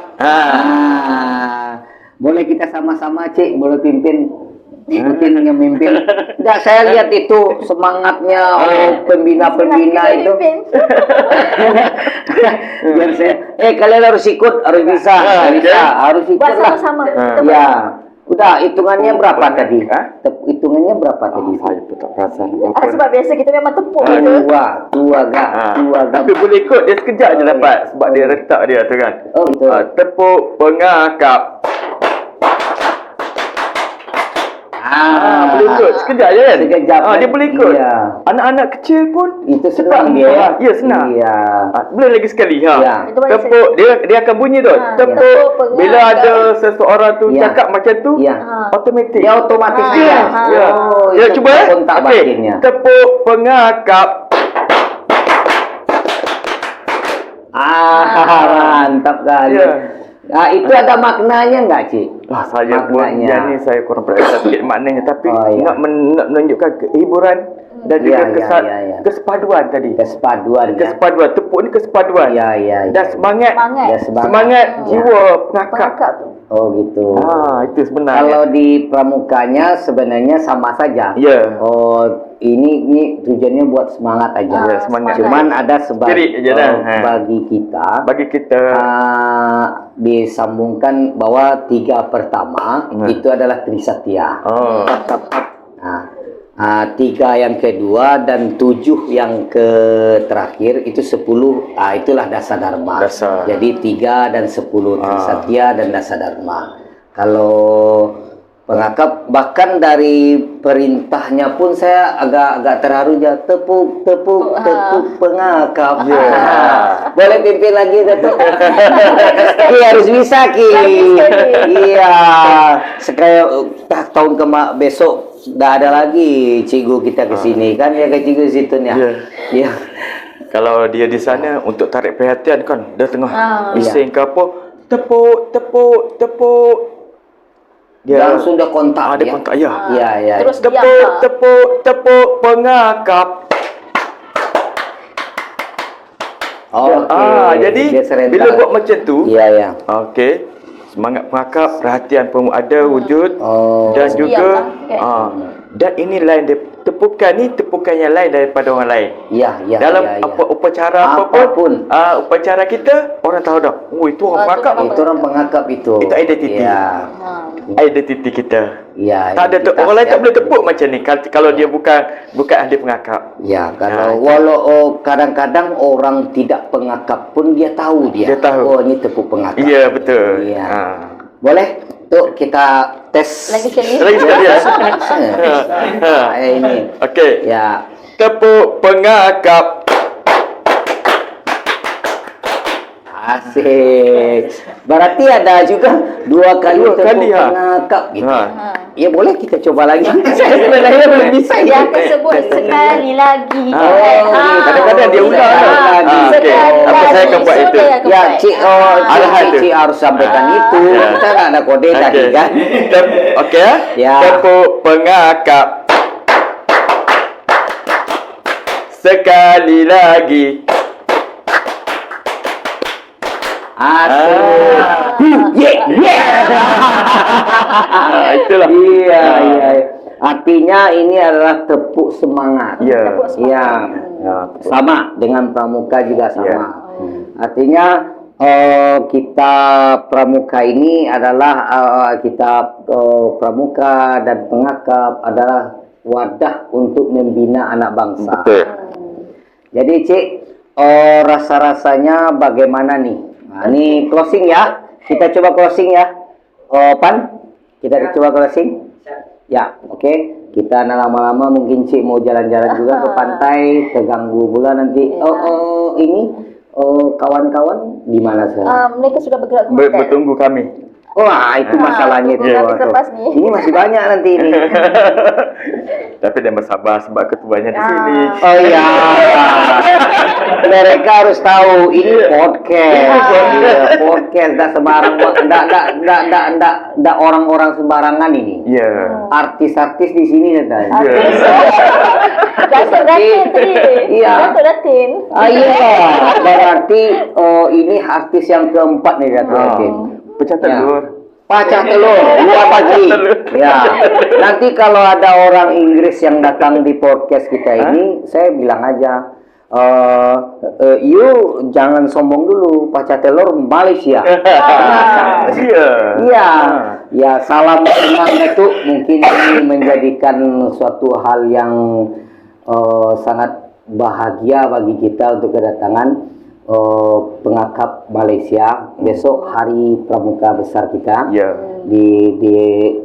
Boleh kita sama-sama, Cik? Boleh pimpin? Mungkin yang mimpin. Enggak, saya lihat itu semangatnya pembina-pembina itu. Biar saya, kalian harus ikut, harus bisa, harus ikut Buat lah. sama-sama. Ya, udah hitungannya berapa tadi? Hah? Hitungannya berapa tadi? Saya pun tak perasan. Sebab biasa kita memang tepuk gitu. Tuaga. Tapi boleh ikut, dia sekejap je dapat. Sebab dia retak dia tu kan. Oh, betul. Tepuk pengakap. Boleh ikut, sekejap je kan? Sekejap, Dia boleh ikut. iya. Anak-anak kecil pun Itu senang dia. Ya, senang. Iya. Boleh lagi sekali. Ya. Itu boleh Tepuk, dia akan bunyi tu. Tepuk, tepuk pengakap. bila ada seseorang tu Ya. cakap macam tu, Ya. automatik. Dia otomatis saja. Ya. Oh, Ya, itu cuba kontak Okey. batinnya. Tepuk pengakap. Mantap kali. Ya. Itu ada maknanya enggak, Cik? Saya pun Maknanya. yang ni saya kurang perhatikan sikit maknanya, tapi Ya. nak menunjukkan kehiburan dan juga Ya. kesepaduan tadi. Kesepaduan ya. Kesepaduan, tepuk ni kesepaduan. Ya. Dan semangat. Ya, Semangat jiwa pengakap. Pengakap tu. Oh gitu. Itu sebenarnya. Kalau di pramukanya sebenarnya sama saja. Ya. Oh, ini tujuannya buat semangat aja. Ya, semangat. Cuman ada Spirit je dah. bagi kita Bagi kita disambungkan bahwa 3 pertama itu adalah Trisatya. Nah, 3 yang kedua dan 7 yang terakhir itu 10. Itulah Dasa Dharma. Jadi 3 dan 10 Trisatya dan Dasa Dharma. Kalau pengakap, bahkan dari perintahnya pun saya agak terharu aja. Tepuk pengakap. Boleh pimpin lagi, Datuk? Iya, harus bisa, Ki. Iya. Sekarang tahun besok dah ada lagi cikgu kita ke sini kan, ya ke cikgu situ nih. Ya. Kalau dia di sana untuk tarik perhatian kan, dia tengah bising ke apa, tepuk. Dia langsung dah kontak dia kontak ya. Ya. Terus Tepuk pengakap. Jadi bila buat macam tu, ya. okey, semangat pengakap, perhatian pun ada wujud, dan Terus juga diam dan ini lain dia tepukan yang lain daripada orang lain. Ya. Dalam upacara apapun, upacara kita orang tahu dah. Oh, itu orang pengakap. Itu orang pengakap itu. Itu identiti. Ya. Identiti kita. Ya. Tak ada orang lain tak boleh tepuk macam ni kalau dia bukan ahli pengakap. Ya, kalau walau kadang-kadang orang tidak pengakap pun dia tahu dia. Dia tahu. Oh, ini tepuk pengakap. Ya, betul. Ya. Boleh? Tuh kita tes Lagi sekali. ya. Ini. Okey. Ya. Tepuk pengakap. Asik. Berarti ada juga 2 kali tepuk pengakap gitu. Ya, boleh kita coba lagi. Saya sebenarnya belum bisa ya. Yang tersebut sekali lagi. Kadang-kadang dia ulang lagi. Okey. Apa saya akan buat itu? Ya, Cik harus sampaikan itu. Kita tak ada kode tadi kan. Okey ya. Tepuk pengakap. Sekali lagi. Itulah. Iya. Artinya ini adalah tepuk semangat. Ya. Iya. Sama dengan pramuka juga sama. Artinya kita pramuka ini adalah kita pramuka dan pengakap adalah wadah untuk membina anak bangsa. Betul. Jadi, Cik, rasa-rasanya bagaimana nih? Nah, ini closing ya. Kita coba closing ya. Pan, kita coba closing. Ya, oke. Kita lama-lama mungkin Cik mau jalan-jalan juga ke pantai, terganggu pula nanti. Ini kawan-kawan di mana sekarang? Mereka sudah bergerak ke hotel. Bertunggu kami. Wah, itu masalahnya tunggu habis lepas ni. Ini masih banyak nanti ini. Tapi dia bersabar sebab ketuanya di sini. Oh iya. Mereka harus tahu ini podcast. Iya, podcast enggak sembarang, enggak orang-orang sembarangan ini. Ya. Artis-artis di sini ada. Datuk Datin tadi. Iya. Datuk Datin. Iya, berarti ini artis yang keempat nih Datuk Datin. Pecah Ya. telur. Pacah telur, dua pagi. Ya, nanti kalau ada orang Inggris yang datang di podcast kita ini, saya bilang aja, you jangan sombong dulu, pacah telur Malaysia. Iya. Iya, ya salam kenal itu mungkin ini menjadikan suatu hal yang sangat bahagia bagi kita untuk kedatangan pengakap Malaysia. Besok hari pramuka besar kita Ya.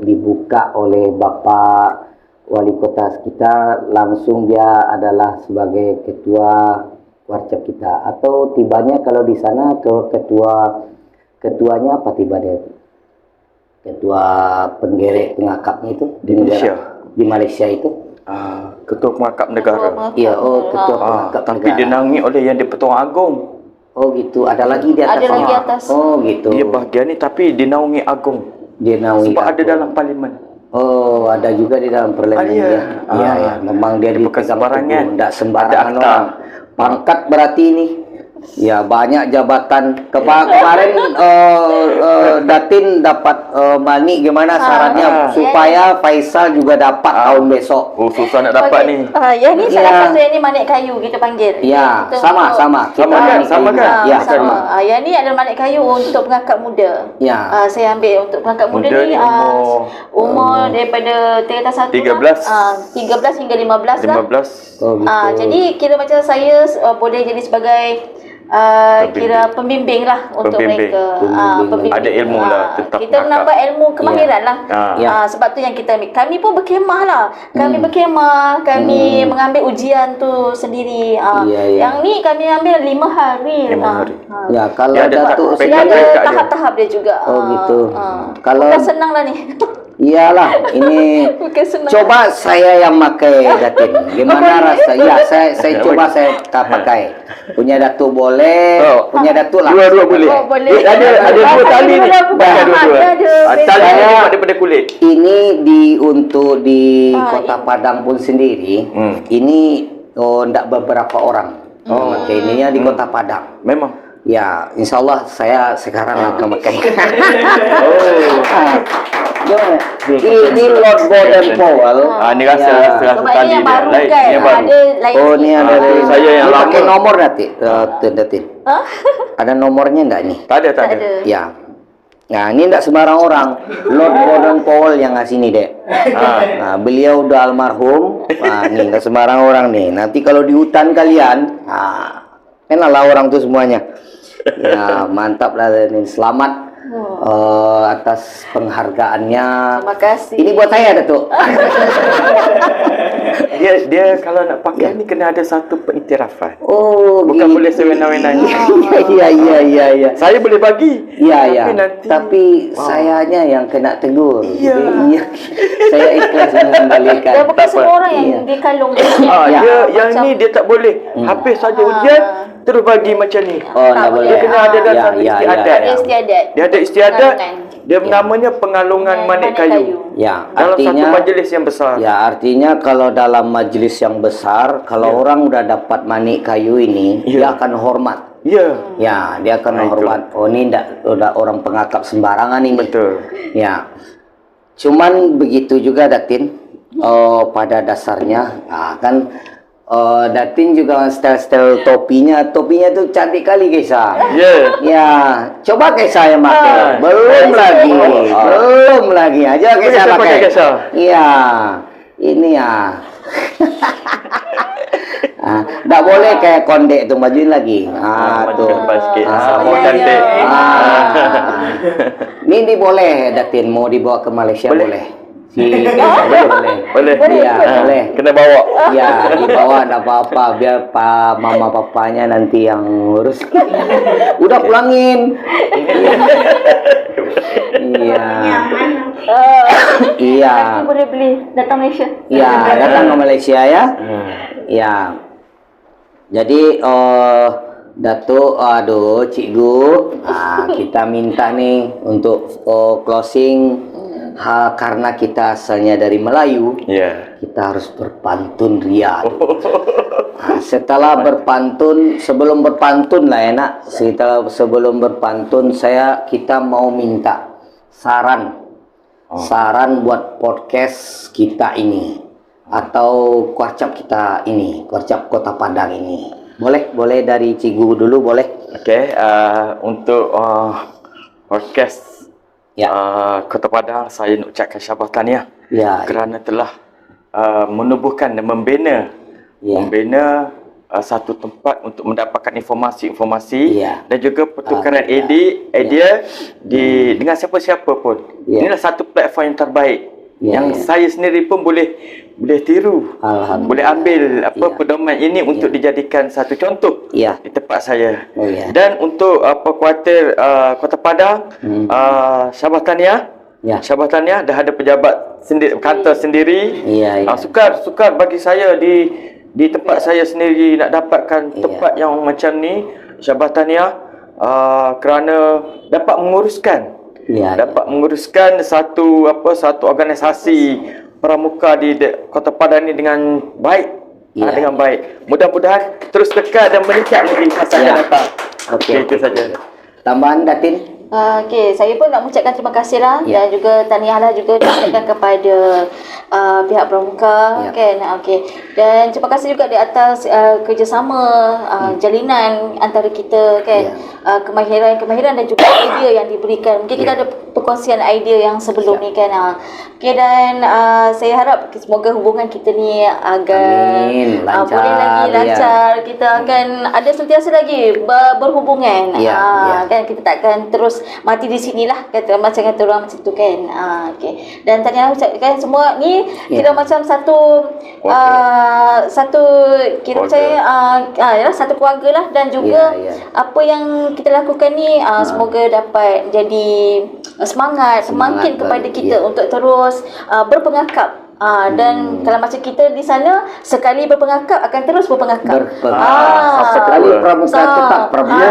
dibuka oleh Bapak Wali Kota kita, langsung dia adalah sebagai ketua warcap kita, atau tibanya kalau di sana ke ketuanya apa tiba dia? Ketua penggerek pengakapnya itu Di Malaysia. Di Malaysia itu. Ketua pengakap negara. Iya, ketua pengakap Tapi negara. dinaungi oleh yang di-Pertuan Agong. Oh gitu, ada lagi di atas. Ada lagi atas. Oh gitu. Dia bahagian ni tapi dinaungi Agong. Dia naungi Sebab ada aku. dalam parlimen. Oh, ada juga di dalam parlemen Iya. ya. Iya, ya. Memang dia Dia bukan dipegang sembarangan. teguh, tidak sembarangan Ada akta. orang. Pangkat berarti ini. Ya, banyak jabatan. Kemarin Datin dapat mani gimana syaratnya supaya Faisal juga dapat tahun besok. Oh, susah nak dapat ni. Yang ni salah Ya. satu yang ni manik kayu kita panggil. Ya, Kita sama. untuk- Sama kan? ni Sama kayu. kan? Ya, sama. Yang ni adalah manik kayu untuk pengangkat muda. Ya. Saya ambil untuk pengangkat muda, Muda ni ni umur daripada tingkatan 1 13. 13 hingga 15 lah. 15. Oh, gitu. Jadi kira macam saya boleh jadi sebagai kira pembimbing lah untuk Pembimbing. mereka. Pembimbing. Ada ilmu lah tentang kita pengakap. menambah ilmu kemahiran lah. Ya. Sebab tu yang kita ambil. Kami pun berkemah lah. Kami berkemah, kami mengambil ujian tu sendiri. Iya, iya. Yang ni kami ambil 5 hari. 5 hari. Ya, kalau Dia ada Datuk tak- Dia ada Pekat dia. tahap-tahap dia juga. Oh, gitu. Kalau Bukan senang lah ni. iyalah, ini Bukan senang. coba saya yang pakai Datin. Gimana rasa? Ya, saya coba saya tak pakai. Punya Datuk boleh, punya Datuk lah. Dua-dua boleh. Oh, boleh. Ada dua tali ni. Bukan, Dua-dua. dia ada Tali beza. ni daripada kulit. Ini untuk di Kota Padang pun sendiri. Ini ndak beberapa orang. Pakai ininya di Kota Padang. Memang. Ya, insya Allah saya sekarang akan pakai. Ini Lord Baden Powell. Ni rasa Ya. Sebab tali ini yang dia. baru Lain. kan. Yang baru. Ada lain Oh, sikit. ini ada saya yang ini lama. pakai nomor nanti, Datin. Ada nomornya enggak nih? Tak ada. Tak ada. Ya. Nah, ini enggak sembarang orang. Lord Baden Powell yang ngasih nih, Dek. Nah, beliau udah almarhum. Nah, ini enggak sembarang orang nih. Nanti kalau di hutan kalian, kenallah orang tuh semuanya. Ya, mantap lah ini. Selamat atas penghargaannya. Terima kasih. Ini buat saya, Datuk. Dia kalau nak pakai ni kena ada satu pengiktirafan. Oh, Bukan gitu. boleh sewenang-wenang. Iya. Saya boleh bagi. Iya. Tapi nanti Tapi sayanya yang kena tegur. Iya. Iya. Saya ikhlas mengembalikan. Dan bukan semua orang yang Iya. dikalung. Ya. dia yang ni dia tak boleh. Habis saja ujian terus bagi macam ni. Oh, Tak tak boleh. boleh. Dia kena ada dalam istiadat. Ada istiadat. Dia ada istiadat. Pengalungan. Dia namanya pengalungan manik kayu. Ya, Dalam satu artinya majlis yang besar. ya artinya kalau dalam majelis yang besar, kalau orang udah dapat manik kayu ini, dia akan hormat. Ya. Ya, dia akan hormat. Oh, ini udah orang pengakap sembarangan ini. Betul. Ya. Cuman begitu juga Datin. Pada dasarnya, kan Datin juga style topinya tuh cantik kali Kaisa. Ya. Ya, coba Kaisa yang pakai. Belum lagi aja Kaisa Kaisa pakai, pakai. Kaisa. Iya, ini ya. Nggak boleh kayak kondek tuh, majuin lagi. Tuh. Majukan depan sikit. Sama Mau cantik. Ini boleh Datin, mau dibawa ke Malaysia boleh. Si boleh. Boleh. Iya, boleh. Kena bawa. Ya, dibawa enggak apa-apa biar mama papanya nanti yang ngurus. Udah pulangin. Iya. Iya. Nanti boleh beli datang Malaysia. Iya, datang ke Malaysia ya. Ya. Jadi Datuk, aduh Cikgu, kita minta nih untuk closing karena kita asalnya dari Melayu. Ya. Kita harus berpantun ria. Setelah berpantun, sebelum berpantun lah enak. Sebelum berpantun kita mau minta saran buat podcast kita ini atau kuarcap kita ini, kuarcap Kota Padang ini. Boleh dari Cikgu dulu boleh? Okey, untuk podcast Kota Padang, saya nak ucapkan syabas tahniah kerana telah menubuhkan dan membina satu tempat untuk mendapatkan informasi-informasi dan juga pertukaran idea dengan siapa-siapa pun. Inilah satu platform yang terbaik yang saya sendiri pun boleh tiru, boleh ambil pedoman ini untuk dijadikan satu contoh di tempat saya. Dan untuk kuarter Kota Padang, syabas tahniah. Syabas tahniah, dah ada pejabat kantor sendiri. Sukar bagi saya di tempat saya sendiri nak dapatkan tempat yang macam ni. Syabas tahniah kerana dapat menguruskan satu organisasi pramuka di Kota Padang ni dengan baik. Dengan baik. Mudah-mudahan terus kekal dan meningkat lagi masa akan datang. Okey, itu saja. Tambahan Datin? Okey, saya pun nak mengucapkan terima kasih lah dan juga tahniah lah juga diucapkan kepada pihak pramuka kan. Okey. Dan terima kasih juga di atas kerjasama jalinan antara kita kan. Kemahiran dan juga idea yang diberikan. Mungkin kita ada perkongsian idea yang sebelum ni kan. Okey, dan saya harap semoga hubungan kita ni agar boleh lagi lancar. Kita akan ada sentiasa lagi berhubungan. Kan kita takkan terus mati di sinilah macam kata orang macam tu kan. Okey. Dan tadi aku ucapkan semua ni kira macam satu kira percaya satu keluarga lah, dan juga apa yang kita lakukan ni semoga dapat jadi semangat kepada kita untuk terus berpengakap. Dan kalau macam kita di sana, sekali berpengakap akan terus berpengakap. Sekali pramuka tetap pramuka.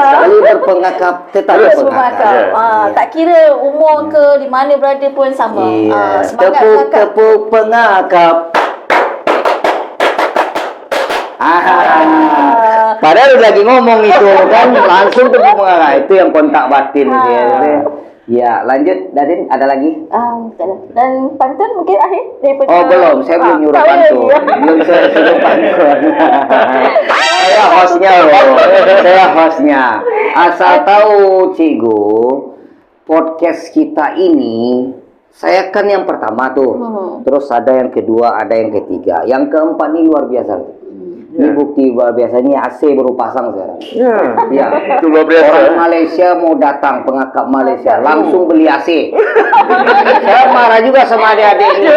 Sekali berpengakap tetap berpengakap. Tak kira umur ke di mana berada pun sama. Semangat tepuk pengakap. Padahal lagi ngomong itu kan langsung tepuk pengakap. Itu yang kontak batin dia. Ya, lanjut Datin, ada lagi? Dan pantun mungkin akhir daripada belum, saya belum nyuruh pantun. Belum saya suruh pantun. Saya hostnya. Asal tahu Cikgu, podcast kita ini saya kan yang pertama tuh. Terus ada yang kedua, ada yang ketiga. Yang keempat ini luar biasa. Ini bukti luar biasanya AC baru pasang sekarang. Itu luar biasa. Orang Malaysia mau datang, pengakap Malaysia langsung beli AC. Saya marah juga sama adik-adik ini.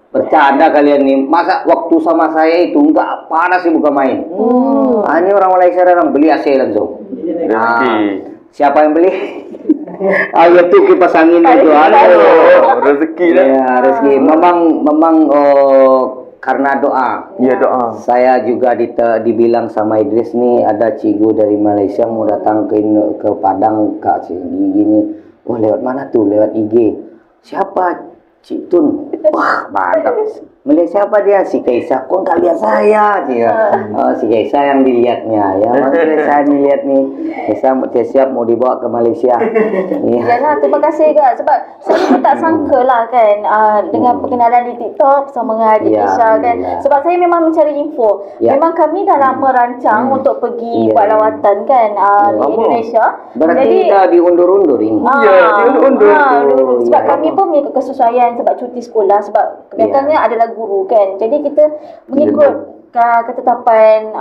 Bercanda kalian nih. Masa waktu sama saya itu enggak panas sih, bukan main. Ini orang Malaysia datang beli AC langsung. Siapa yang beli? Itu kipas angin itu. Rezeki lah. Ya, rezeki. Memang karena doa. Doa. Saya juga dibilang sama Idris nih, ada Cikgu dari Malaysia mau datang ke Padang, Kak Cikgu gini. Lewat mana tuh? Lewat IG. Siapa? Cik Tun. Wah, mantap. Melihat siapa dia? Si Kaisa. Kok nggak lihat saya? Si Kaisa yang dilihatnya. Ya, maksudnya saya dilihat nih. Kaisa siap mau dibawa ke Malaysia. Yalah, terima kasih kak. Sebab saya pun tak sangka lah kan dengan perkenalan di TikTok sama dengan adik Kaisa kan. Sebab saya memang mencari info. Memang kami dah lama rancang untuk pergi buat lawatan kan di Indonesia. Berarti dah diundur-undur ini. Diundur-undur. Sebab kami pun mengikut kesesuaian sebab cuti sekolah, sebab kebiasaannya adalah guru kan. Jadi kita mengikut ketetapan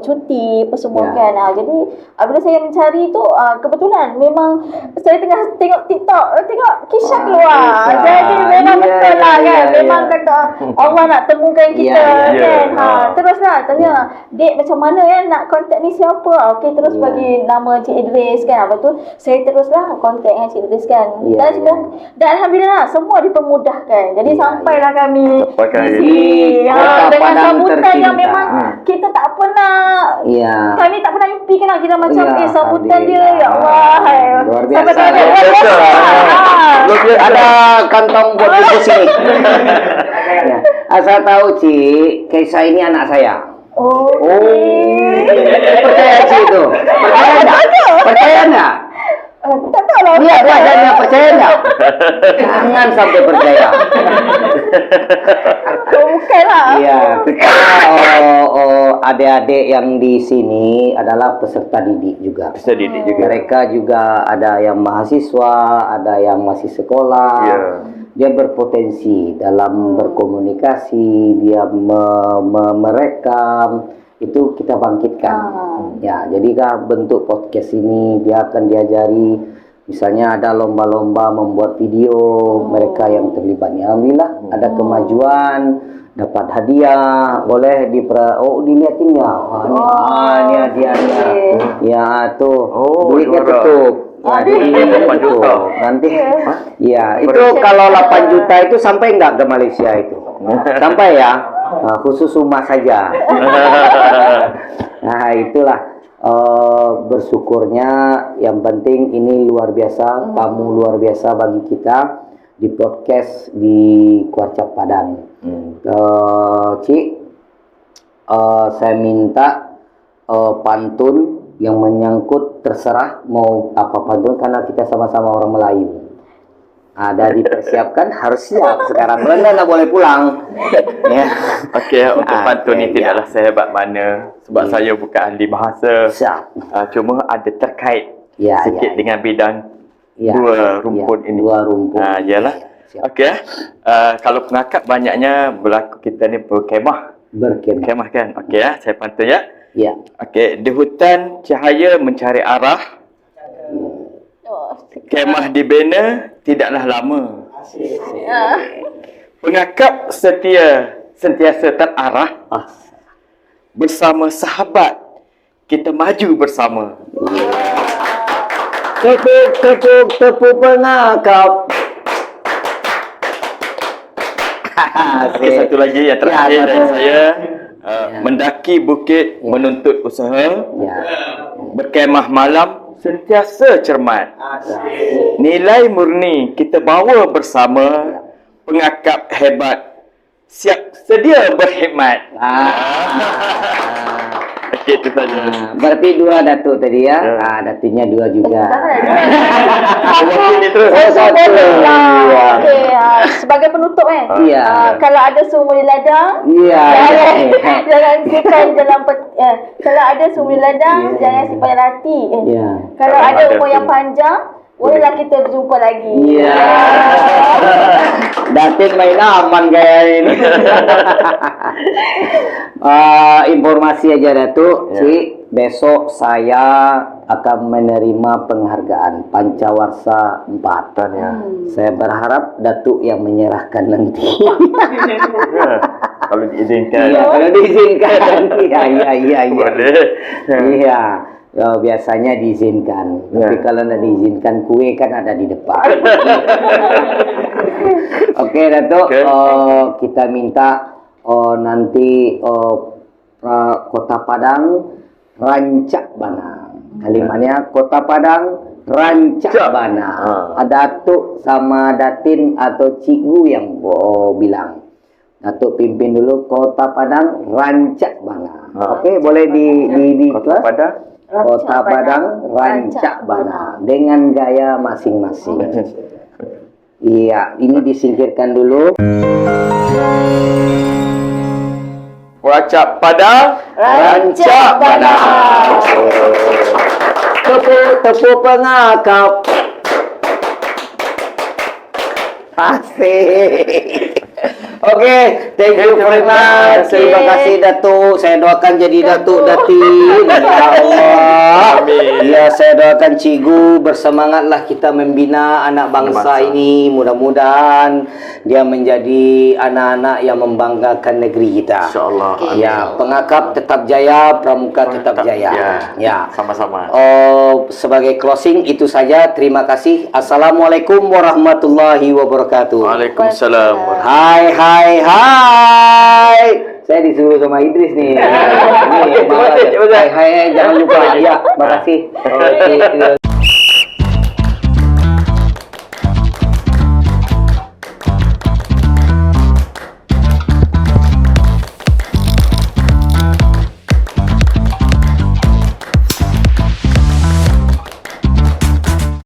cuti apa semua kan. Jadi bila saya mencari tu kebetulan memang saya tengah tengok TikTok, tengok Kisha keluar. Jadi memang betul lah kan. Memang kata Allah nak temukan kita kan. Teruslah tanya, "Dek, macam mana nak kontak ni siapa?" Okey, terus bagi nama Cik Idris kan. Apa tu saya teruslah kontak dengan Cik Idris kan. Dan alhamdulillah semua dipermudahkan. Jadi sampailah kami di sini dengan sambutan yang memang kita tak pernah kami tak pernah mimpi kan kita macam sambutan dia, ya Allah. Luar biasa. Ada kantong buat buku sini. Asal tahu Cik, Kaisa ini anak saya. Percaya Cik itu? Percaya enggak? Tak tahu lah. Iya, wajahnya percaya enggak? Jangan sampai percaya. Bukan lah. Iya, kita adik-adik yang di sini adalah peserta didik juga. Peserta didik juga. Mereka juga ada yang mahasiswa, ada yang masih sekolah. Dia berpotensi dalam berkomunikasi, dia merekam. Itu kita bangkitkan. Ya, jadi bentuk podcast ini dia akan diajari, misalnya ada lomba-lomba membuat video, mereka yang terlibat. Alhamdulillah ada kemajuan, dapat hadiah, boleh dilihatinnya. Ini hadiahnya. Ya, tuh. Duitnya tutup. Nanti ya, itu kalau 8 juta itu sampai enggak ke Malaysia itu? Sampai ya. Khusus rumah saja. Nah, itulah bersyukurnya. Yang penting ini luar biasa, tamu luar biasa bagi kita di podcast di Kuarcap Padang. Cik, saya minta pantun yang menyangkut, terserah mau apa pantun karena kita sama-sama orang Melayu. Ada dipersiapkan, harus siap sekarang. Belanda nggak boleh pulang. Ya. Okey, untuk pantun ini tidaklah sehebat mana sebab saya bukan ahli bahasa. Cuma ada terkait sikit dengan bidang dua rumpun ini. Dua rumpun. Yalah. Okey. Kalau pengakap banyaknya berlaku kita ni berkemah. Berkemah kan? Okey, saya pantun ya. Ya. Okey, di hutan cahaya mencari arah. Kemah dibina tidaklah lama. Pengakap sentiasa terarah. Bersama sahabat kita maju bersama. Tepuk pengakap. Okay, satu lagi yang terakhir dari saya. Mendaki bukit menuntut usaha. Berkemah malam sentiasa cermat. Nilai murni kita bawa bersama. Pengakap hebat siap sedia berkhidmat. Okey, itu saja. Berarti dua Datuk tadi ya. Datuknya dua juga. Ini terus. Okey, sebagai penutup kalau ada sumur di ladang, jangan simpan dalam kalau ada sumur di ladang, jangan simpan rati. Kalau ada umur yang panjang, bolehlah kita berjumpa lagi. Datin main aman kayak ini. Informasi aja Datuk, Cik, besok saya akan menerima penghargaan Pancawarsa 4. Saya berharap Datuk yang menyerahkan nanti. Kalau diizinkan. Kalau diizinkan. Iya. Boleh. Iya. Biasanya diizinkan, tapi kalau tidak diizinkan kue kan ada di depan. Oke, Datuk, kita minta nanti Kota Padang Rancak Bana. Kalimatnya Kota Padang Rancak Bana. Datuk sama Datin atau Cikgu yang bilang. Datuk pimpin dulu Kota Padang Rancak Bana. Oke, boleh di Kota Padang. Kota Padang Rancak Bana dengan gaya masing-masing. Iya, ini disingkirkan dulu. Kuarcap Padang Rancak Bana. Tepuk pengakap. Asik. Oke, thank you very much. Terima kasih Datuk. Saya doakan jadi Datuk Datin. Ya Allah. Amin. Ya, saya doakan Cikgu bersemangatlah kita membina anak bangsa ini. Mudah-mudahan dia menjadi anak-anak yang membanggakan negeri kita. InsyaAllah. Ya, pengakap tetap jaya, pramuka tetap jaya. Ya. Sama-sama. Oh, sebagai closing itu saja. Terima kasih. Assalamualaikum warahmatullahi wabarakatuh. Waalaikumsalam. Hai, hai, hai. Saya disuruh sama Idris nih. Nih, malah. Hai, hai, jangan lupa. Ya, makasih. Oke.